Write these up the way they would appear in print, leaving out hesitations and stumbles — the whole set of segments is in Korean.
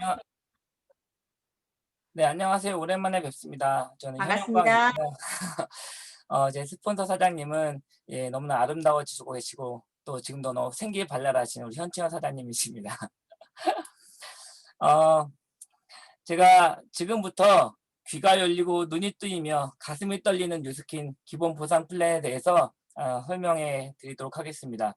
아, 네, 안녕하세요. 오랜만에 뵙습니다. 저는 반갑습니다. 현영광입니다. 제 스폰서 사장님은 너무나 아름다워지고 계시고 또 지금도 너무 생기발랄하신 우리 현치현 사장님이십니다. 어, 제가 지금부터 귀가 열리고 눈이 뜨이며 가슴이 떨리는 뉴스킨 기본 보상 플랜에 대해서 설명해 드리도록 하겠습니다.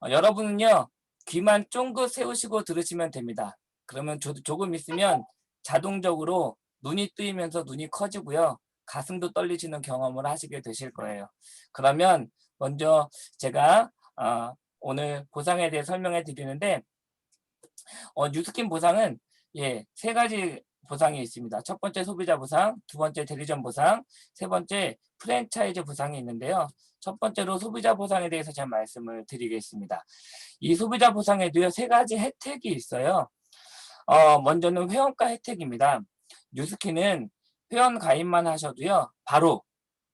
여러분은요, 귀만 쫑긋 세우시고 들으시면 됩니다. 그러면 조금 있으면 자동적으로 눈이 뜨이면서 눈이 커지고요. 가슴도 떨리시는 경험을 하시게 되실 거예요. 그러면 먼저 제가 오늘 보상에 대해 설명해 드리는데, 뉴스킨 보상은 세 가지 보상이 있습니다. 첫 번째 소비자 보상, 두 번째 대리점 보상, 세 번째 프랜차이즈 보상이 있는데요. 첫 번째로 소비자 보상에 대해서 제가 말씀을 드리겠습니다. 이 소비자 보상에도요, 세 가지 혜택이 있어요. 먼저는 회원가 혜택입니다. 뉴스키는 회원 가입만 하셔도요, 바로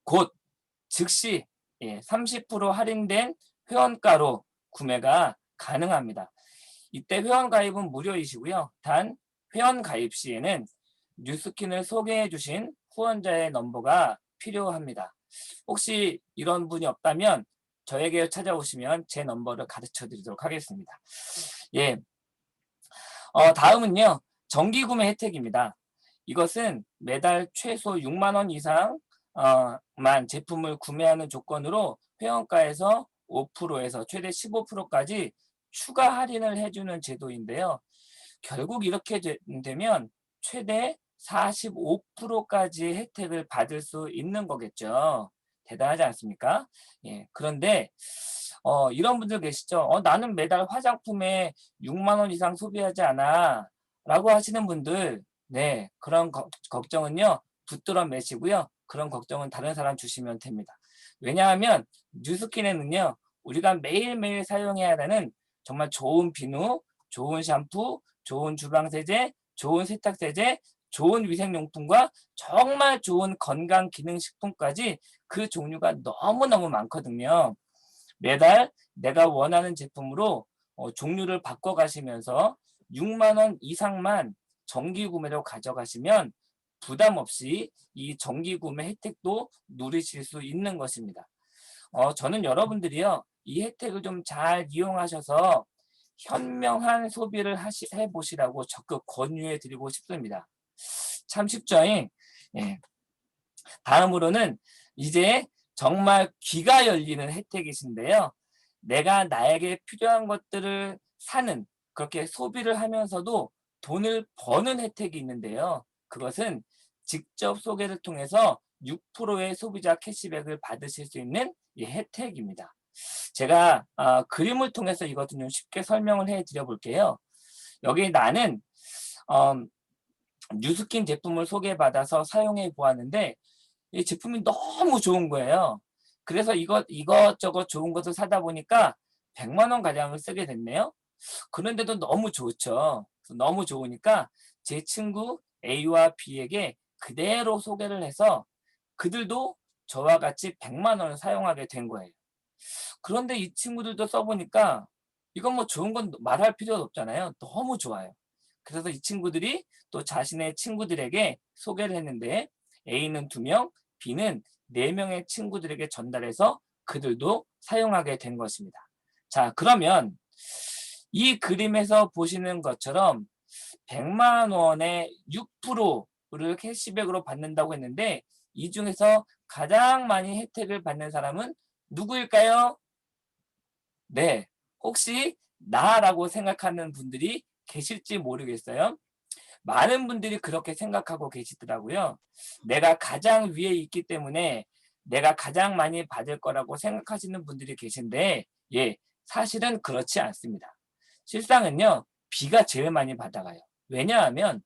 곧 즉시 30% 할인된 회원가로 구매가 가능합니다. 이때 회원 가입은 무료이시고요. 단 회원 가입 시에는 뉴스킨을 소개해 주신 후원자의 넘버가 필요합니다. 혹시 이런 분이 없다면 저에게 찾아오시면 제 넘버를 가르쳐 드리도록 하겠습니다. 예, 다음은요. 정기 구매 혜택입니다. 이것은 매달 최소 6만 원 이상 만 제품을 구매하는 조건으로 회원가에서 5%에서 최대 15%까지 추가 할인을 해주는 제도인데요. 결국 이렇게 되면 최대 45%까지 혜택을 받을 수 있는 거겠죠. 대단하지 않습니까? 예, 그런데 이런 분들 계시죠. 나는 매달 화장품에 6만 원 이상 소비하지 않아. 라고 하시는 분들, 네, 그런 걱정은요, 붙들어 매시고요. 그런 걱정은 다른 사람 주시면 됩니다. 왜냐하면 뉴스킨에는요, 우리가 매일매일 사용해야 하는 정말 좋은 비누, 좋은 샴푸, 좋은 주방세제, 좋은 세탁세제, 좋은 위생용품과 정말 좋은 건강기능식품까지 그 종류가 너무너무 많거든요. 매달 내가 원하는 제품으로 종류를 바꿔가시면서 6만 원 이상만 정기 구매로 가져가시면 부담 없이 이 정기 구매 혜택도 누리실 수 있는 것입니다. 저는 여러분들이요, 이 혜택을 좀 잘 이용하셔서 현명한 소비를 해보시라고 적극 권유해 드리고 싶습니다. 참 쉽죠? 예. 다음으로는 이제 정말 귀가 열리는 혜택이신데요. 내가 나에게 필요한 것들을 사는, 그렇게 소비를 하면서도 돈을 버는 혜택이 있는데요. 그것은 직접 소개를 통해서 6%의 소비자 캐시백을 받으실 수 있는 이 혜택입니다. 제가 그림을 통해서 이것을 좀 쉽게 설명을 해 드려 볼게요. 여기 나는 어, 뉴스킨 제품을 소개받아서 사용해 보았는데 이 제품이 너무 좋은 거예요. 그래서 이것저것 좋은 것을 사다 보니까 100만 원 가량을 쓰게 됐네요. 그런데도 너무 좋죠. 너무 좋으니까 제 친구 A와 B에게 그대로 소개를 해서 그들도 저와 같이 100만 원을 사용하게 된 거예요. 그런데 이 친구들도 써보니까 이건 뭐 좋은 건 말할 필요도 없잖아요. 너무 좋아요. 그래서 이 친구들이 또 자신의 친구들에게 소개를 했는데 A는 2명, B는 4명의 친구들에게 전달해서 그들도 사용하게 된 것입니다. 자, 그러면 이 그림에서 보시는 것처럼 100만 원에 6%를 캐시백으로 받는다고 했는데 이 중에서 가장 많이 혜택을 받는 사람은 누구일까요? 네. 혹시 나라고 생각하는 분들이 계실지 모르겠어요. 많은 분들이 그렇게 생각하고 계시더라고요. 내가 가장 위에 있기 때문에 내가 가장 많이 받을 거라고 생각하시는 분들이 계신데, 사실은 그렇지 않습니다. 실상은요, B가 제일 많이 받아가요. 왜냐하면,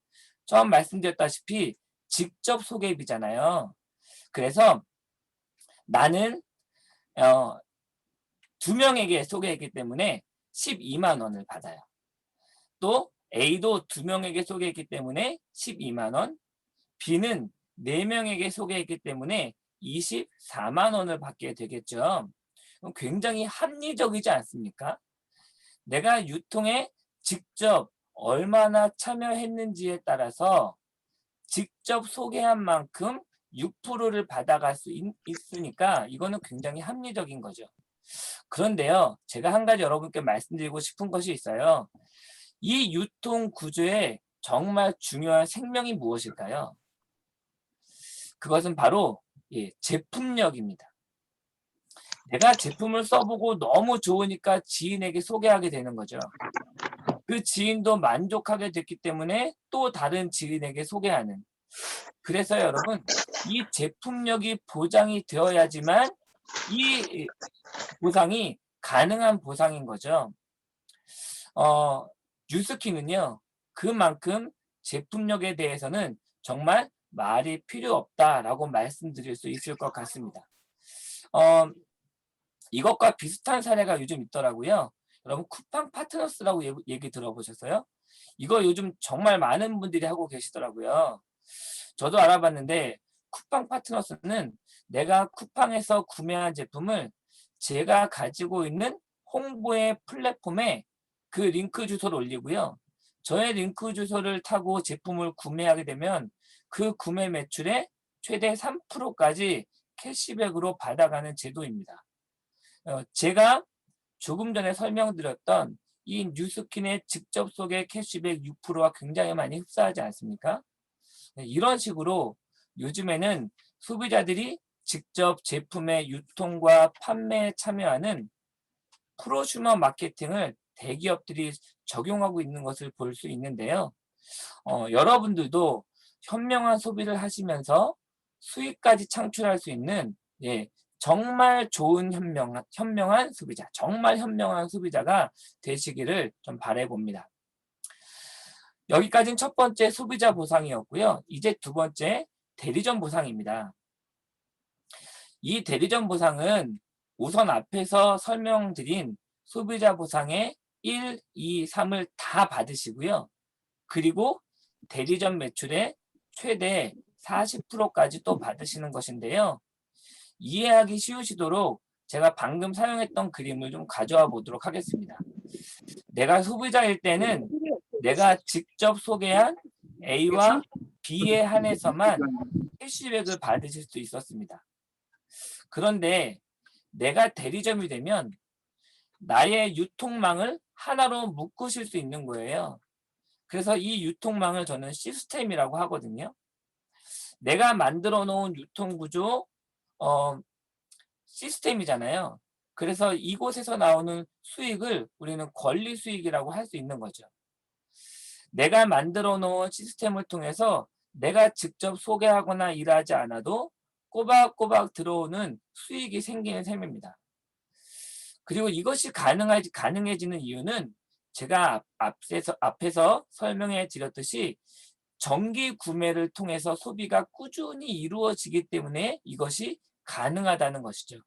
처음 말씀드렸다시피, 직접 소개비잖아요. 그래서 나는, 어, 2명에게 소개했기 때문에 12만 원을 받아요. 또 A도 2명에게 소개했기 때문에 12만 원, B는 4명에게 소개했기 때문에 24만 원을 받게 되겠죠. 굉장히 합리적이지 않습니까? 내가 유통에 직접 얼마나 참여했는지에 따라서 직접 소개한 만큼 6%를 받아갈 수 있으니까 이거는 굉장히 합리적인 거죠. 그런데요, 제가 한 가지 여러분께 말씀드리고 싶은 것이 있어요. 이 유통 구조에 정말 중요한 생명이 무엇일까요? 그것은 바로 제품력입니다. 내가 제품을 써보고 너무 좋으니까 지인에게 소개하게 되는 거죠. 그 지인도 만족하게 됐기 때문에 또 다른 지인에게 소개하는. 그래서 여러분, 이 제품력이 보장이 되어야지만 이 보상이 가능한 보상인 거죠. 뉴스키는요, 그만큼 제품력에 대해서는 정말 말이 필요 없다라고 말씀드릴 수 있을 것 같습니다. 어, 이것과 비슷한 사례가 요즘 있더라고요. 여러분, 쿠팡 파트너스라고 얘기 들어보셨어요? 이거 요즘 정말 많은 분들이 하고 계시더라고요. 저도 알아봤는데, 쿠팡 파트너스는 내가 쿠팡에서 구매한 제품을 제가 가지고 있는 홍보의 플랫폼에 그 링크 주소를 올리고요. 저의 링크 주소를 타고 제품을 구매하게 되면 그 구매 매출의 최대 3%까지 캐시백으로 받아가는 제도입니다. 제가 조금 전에 설명드렸던 이 뉴스킨의 직접 소개 캐시백 6%와 굉장히 많이 흡사하지 않습니까? 네, 이런 식으로 요즘에는 소비자들이 직접 제품의 유통과 판매에 참여하는 프로슈머 마케팅을 대기업들이 적용하고 있는 것을 볼 수 있는데요. 여러분들도 현명한 소비를 하시면서 수익까지 창출할 수 있는 정말 좋은 현명한 소비자, 정말 현명한 소비자가 되시기를 좀 바라봅니다. 여기까지는 첫 번째 소비자 보상이었고요. 이제 두 번째 대리점 보상입니다. 이 대리점 보상은 우선 앞에서 설명드린 소비자 보상의 1, 2, 3을 다 받으시고요. 그리고 대리점 매출의 최대 40%까지 또 받으시는 것인데요. 이해하기 쉬우시도록 제가 방금 사용했던 그림을 좀 가져와 보도록 하겠습니다. 내가 소비자일 때는 내가 직접 소개한 A와 B에 한해서만 캐시백을 받으실 수 있었습니다. 그런데 내가 대리점이 되면 나의 유통망을 하나로 묶으실 수 있는 거예요. 그래서 이 유통망을 저는 시스템이라고 하거든요. 내가 만들어 놓은 유통구조 시스템이잖아요. 그래서 이곳에서 나오는 수익을 우리는 권리 수익이라고 할 수 있는 거죠. 내가 만들어 놓은 시스템을 통해서 내가 직접 소개하거나 일하지 않아도 꼬박꼬박 들어오는 수익이 생기는 셈입니다. 그리고 이것이 가능해지는 이유는 제가 앞에서 설명해 드렸듯이 정기 구매를 통해서 소비가 꾸준히 이루어지기 때문에 이것이 가능하다는 것이죠.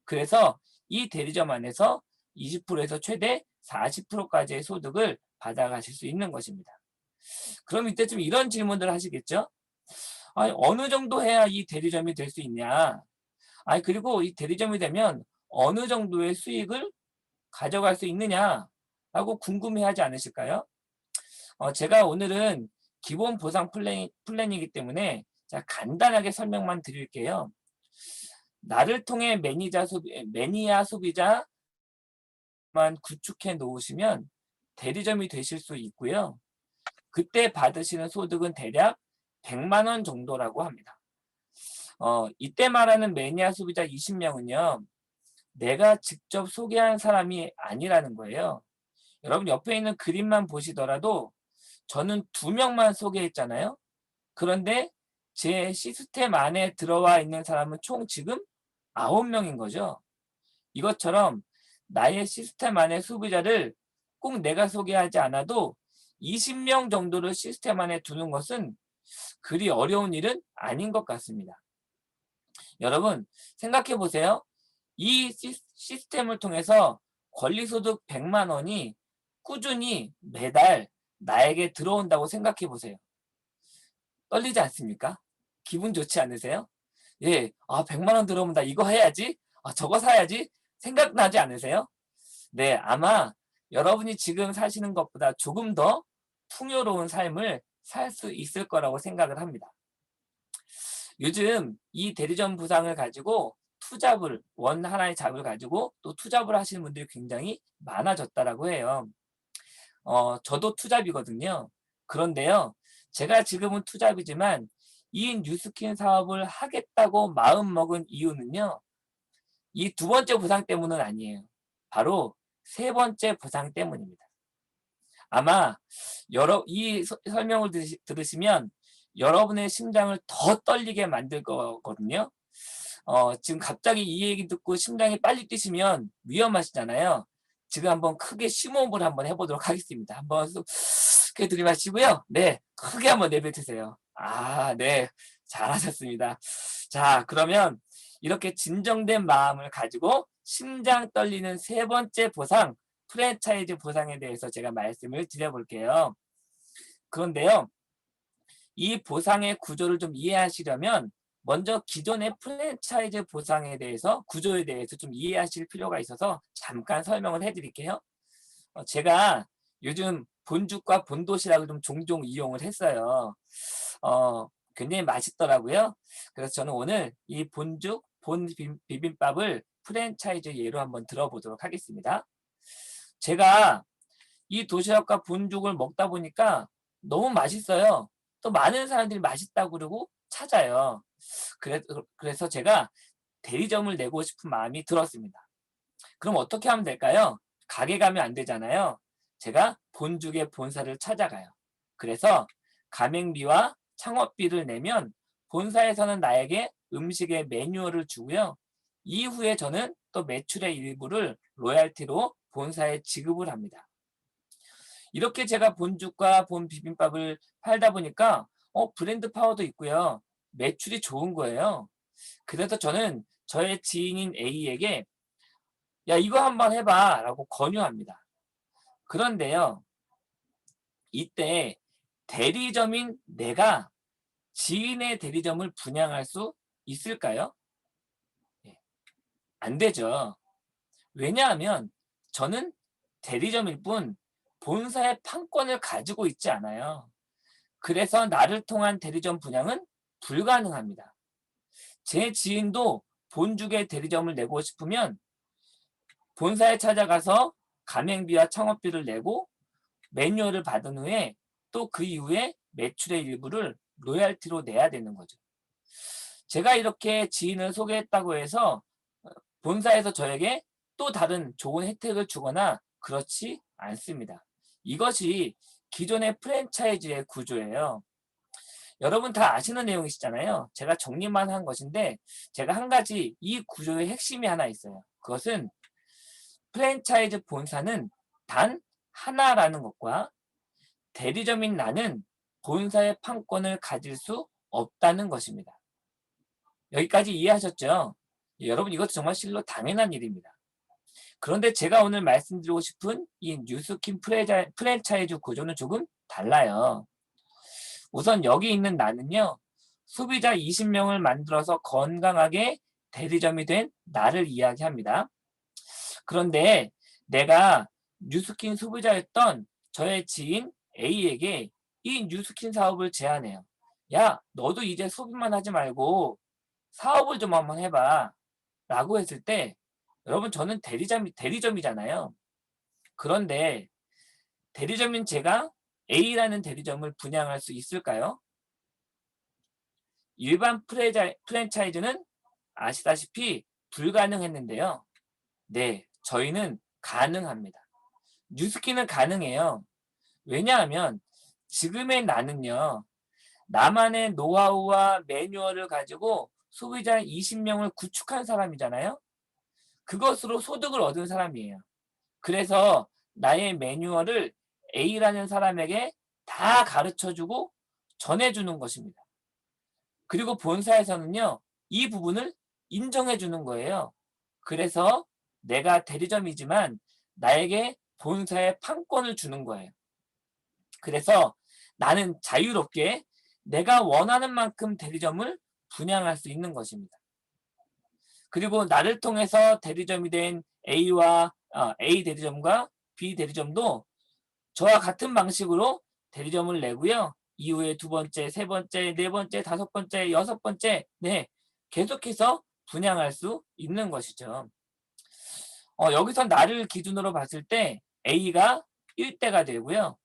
그래서 이 대리점 안에서 20%에서 최대 40%까지의 소득을 받아가실 수 있는 것입니다. 그럼 이때쯤 이런 질문들을 하시겠죠? 아니, 어느 정도 해야 이 대리점이 될 수 있냐? 아니, 그리고 이 대리점이 되면 어느 정도의 수익을 가져갈 수 있느냐라고 궁금해하지 않으실까요? 제가 오늘은 기본 보상 플랜이기 때문에 자, 간단하게 설명만 드릴게요. 나를 통해 매니아 소비자만 구축해 놓으시면 대리점이 되실 수 있고요. 그때 받으시는 소득은 대략 100만 원 정도라고 합니다. 이때 말하는 매니아 소비자 20명은요. 내가 직접 소개한 사람이 아니라는 거예요. 여러분 옆에 있는 그림만 보시더라도 저는 2명만 소개했잖아요. 그런데 제 시스템 안에 들어와 있는 사람은 총 지금 9명인 거죠. 이것처럼 나의 시스템 안에 소비자를 꼭 내가 소개하지 않아도 20명 정도를 시스템 안에 두는 것은 그리 어려운 일은 아닌 것 같습니다. 여러분 생각해 보세요. 이 시스템을 통해서 권리소득 100만 원이 꾸준히 매달 나에게 들어온다고 생각해 보세요. 떨리지 않습니까? 기분 좋지 않으세요? 예, 100만 원 들어오면 이거 해야지, 저거 사야지 생각나지 않으세요? 네, 아마 여러분이 지금 사시는 것보다 조금 더 풍요로운 삶을 살 수 있을 거라고 생각을 합니다. 요즘 이 대리점 부상을 가지고 투잡을 원 하나의 잡을 가지고 또 투잡을 하시는 분들이 굉장히 많아졌다라고 해요. 저도 투잡이거든요. 그런데요, 제가 지금은 투잡이지만 이 뉴스킨 사업을 하겠다고 마음먹은 이유는요, 이 두 번째 부상 때문은 아니에요. 바로 세 번째 부상 때문입니다. 아마 이 설명을 들으시면 여러분의 심장을 더 떨리게 만들 거거든요. 지금 갑자기 이 얘기 듣고 심장이 빨리 뛰시면 위험하시잖아요. 지금 한번 크게 심호흡을 한번 해보도록 하겠습니다. 한번 크게 들이마시고요. 네, 크게 한번 내뱉으세요. 아, 네, 잘하셨습니다. 자, 그러면 이렇게 진정된 마음을 가지고 심장 떨리는 세 번째 보상, 프랜차이즈 보상에 대해서 제가 말씀을 드려볼게요. 그런데요, 이 보상의 구조를 좀 이해하시려면 먼저 기존의 프랜차이즈 보상에 대해서 구조에 대해서 좀 이해하실 필요가 있어서 잠깐 설명을 해드릴게요. 제가 요즘 본죽과 본도시락을 좀 종종 이용을 했어요. 굉장히 맛있더라고요. 그래서 저는 오늘 이 본죽, 비빔밥을 프랜차이즈 예로 한번 들어보도록 하겠습니다. 제가 이 도시락과 본죽을 먹다 보니까 너무 맛있어요. 또 많은 사람들이 맛있다고 그러고 찾아요. 그래서 제가 대리점을 내고 싶은 마음이 들었습니다. 그럼 어떻게 하면 될까요? 가게 가면 안 되잖아요. 제가 본죽의 본사를 찾아가요. 그래서 가맹비와 창업비를 내면 본사에서는 나에게 음식의 매뉴얼을 주고요. 이후에 저는 또 매출의 일부를 로얄티로 본사에 지급을 합니다. 이렇게 제가 본죽과 본 비빔밥을 팔다 보니까 브랜드 파워도 있고요. 매출이 좋은 거예요. 그래서 저는 저의 지인인 A에게 야, 이거 한번 해봐 라고 권유합니다. 그런데요, 이때 대리점인 내가 지인의 대리점을 분양할 수 있을까요? 예, 안 되죠. 왜냐하면 저는 대리점일 뿐 본사의 판권을 가지고 있지 않아요. 그래서 나를 통한 대리점 분양은 불가능합니다. 제 지인도 본죽의 대리점을 내고 싶으면 본사에 찾아가서 가맹비와 창업비를 내고 매뉴얼을 받은 후에 또 그 이후에 매출의 일부를 로얄티로 내야 되는 거죠. 제가 이렇게 지인을 소개했다고 해서 본사에서 저에게 또 다른 좋은 혜택을 주거나 그렇지 않습니다. 이것이 기존의 프랜차이즈의 구조예요. 여러분 다 아시는 내용이시잖아요. 제가 정리만 한 것인데 제가 한 가지 이 구조의 핵심이 하나 있어요. 그것은 프랜차이즈 본사는 단 하나라는 것과 대리점인 나는 본사의 판권을 가질 수 없다는 것입니다. 여기까지 이해하셨죠? 여러분 이것도 정말 실로 당연한 일입니다. 그런데 제가 오늘 말씀드리고 싶은 이 뉴스킨 프랜차이즈 구조는 조금 달라요. 우선 여기 있는 나는요. 소비자 20명을 만들어서 건강하게 대리점이 된 나를 이야기합니다. 그런데 내가 뉴스킨 소비자였던 저의 지인 A에게 이 뉴스킨 사업을 제안해요. 야, 너도 이제 소비만 하지 말고 사업을 좀 한번 해봐. 라고 했을 때, 여러분, 저는 대리점이잖아요. 그런데 대리점인 제가 A라는 대리점을 분양할 수 있을까요? 일반 프랜차이즈는 아시다시피 불가능했는데요. 네, 저희는 가능합니다. 뉴스킨은 가능해요. 왜냐하면 지금의 나는요, 나만의 노하우와 매뉴얼을 가지고 소비자 20명을 구축한 사람이잖아요. 그것으로 소득을 얻은 사람이에요. 그래서 나의 매뉴얼을 A라는 사람에게 다 가르쳐주고 전해주는 것입니다. 그리고 본사에서는요, 이 부분을 인정해주는 거예요. 그래서 내가 대리점이지만 나에게 본사의 판권을 주는 거예요. 그래서 나는 자유롭게 내가 원하는 만큼 대리점을 분양할 수 있는 것입니다. 그리고 나를 통해서 대리점이 된 A 대리점과 B 대리점도 저와 같은 방식으로 대리점을 내고요. 이후에 두 번째, 세 번째, 네 번째, 다섯 번째, 여섯 번째, 네, 계속해서 분양할 수 있는 것이죠. 여기서 나를 기준으로 봤을 때 A가 1대가 되고요.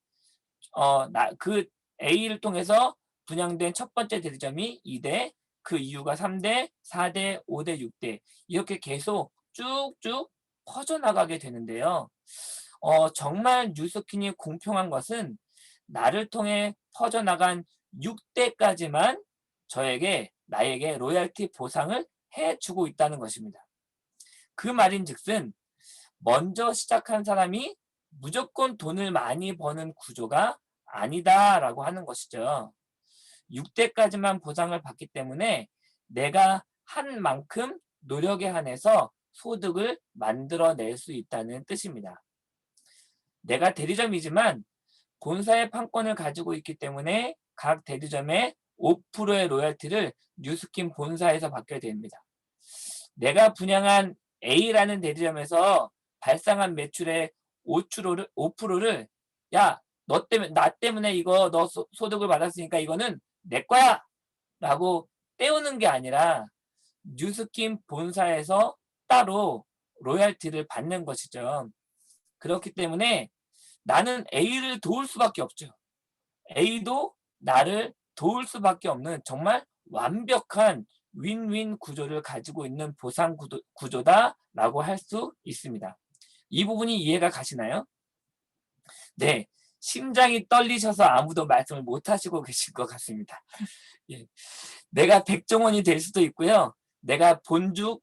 그 A를 통해서 분양된 첫 번째 대리점이 2대, 그 이유가 3대, 4대, 5대, 6대 이렇게 계속 쭉쭉 퍼져나가게 되는데요. 정말 뉴스킨이 공평한 것은 나를 통해 퍼져나간 6대까지만 나에게 로열티 보상을 해주고 있다는 것입니다. 그 말인즉슨 먼저 시작한 사람이 무조건 돈을 많이 버는 구조가 아니다라고 하는 것이죠. 6대까지만 보상을 받기 때문에 내가 한 만큼 노력에 한해서 소득을 만들어낼 수 있다는 뜻입니다. 내가 대리점이지만 본사의 판권을 가지고 있기 때문에 각 대리점에 5%의 로열티를 뉴스킨 본사에서 받게 됩니다. 내가 분양한 A라는 대리점에서 발생한 매출의 5%를 야, 나 때문에 이거 너 소득을 받았으니까 이거는 내 거야! 라고 떼우는 게 아니라 뉴스킨 본사에서 따로 로열티를 받는 것이죠. 그렇기 때문에 나는 A를 도울 수밖에 없죠. A도 나를 도울 수밖에 없는 정말 완벽한 윈윈 구조를 가지고 있는 보상 구조다라고 할 수 있습니다. 이 부분이 이해가 가시나요? 네. 심장이 떨리셔서 아무도 말씀을 못 하시고 계실 것 같습니다. 예. 내가 백종원이 될 수도 있고요. 내가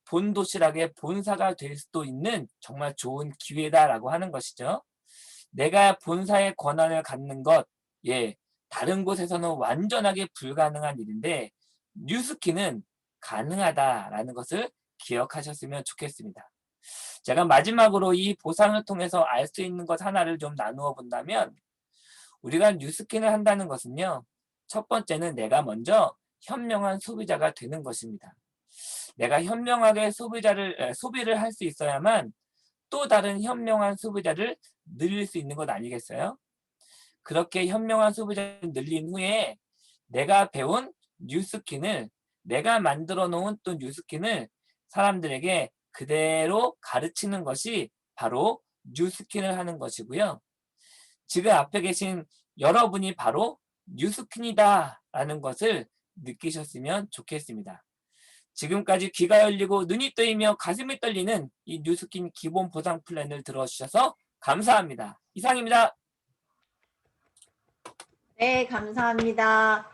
본도시락의 본사가 될 수도 있는 정말 좋은 기회다라고 하는 것이죠. 내가 본사의 권한을 갖는 것, 예, 다른 곳에서는 완전하게 불가능한 일인데 뉴스키는 가능하다라는 것을 기억하셨으면 좋겠습니다. 제가 마지막으로 이 보상을 통해서 알 수 있는 것 하나를 좀 나누어 본다면 우리가 뉴스킨을 한다는 것은요. 첫 번째는 내가 먼저 현명한 소비자가 되는 것입니다. 내가 현명하게 소비를 할 수 있어야만 또 다른 현명한 소비자를 늘릴 수 있는 것 아니겠어요? 그렇게 현명한 소비자를 늘린 후에 내가 배운 뉴스킨을 내가 만들어 놓은 또 뉴스킨을 사람들에게 그대로 가르치는 것이 바로 뉴스킨을 하는 것이고요. 지금 앞에 계신 여러분이 바로 뉴스킨이다 라는 것을 느끼셨으면 좋겠습니다. 지금까지 귀가 열리고 눈이 뜨이며 가슴이 떨리는 이 뉴스킨 기본 보상 플랜을 들어주셔서 감사합니다. 이상입니다. 네, 감사합니다.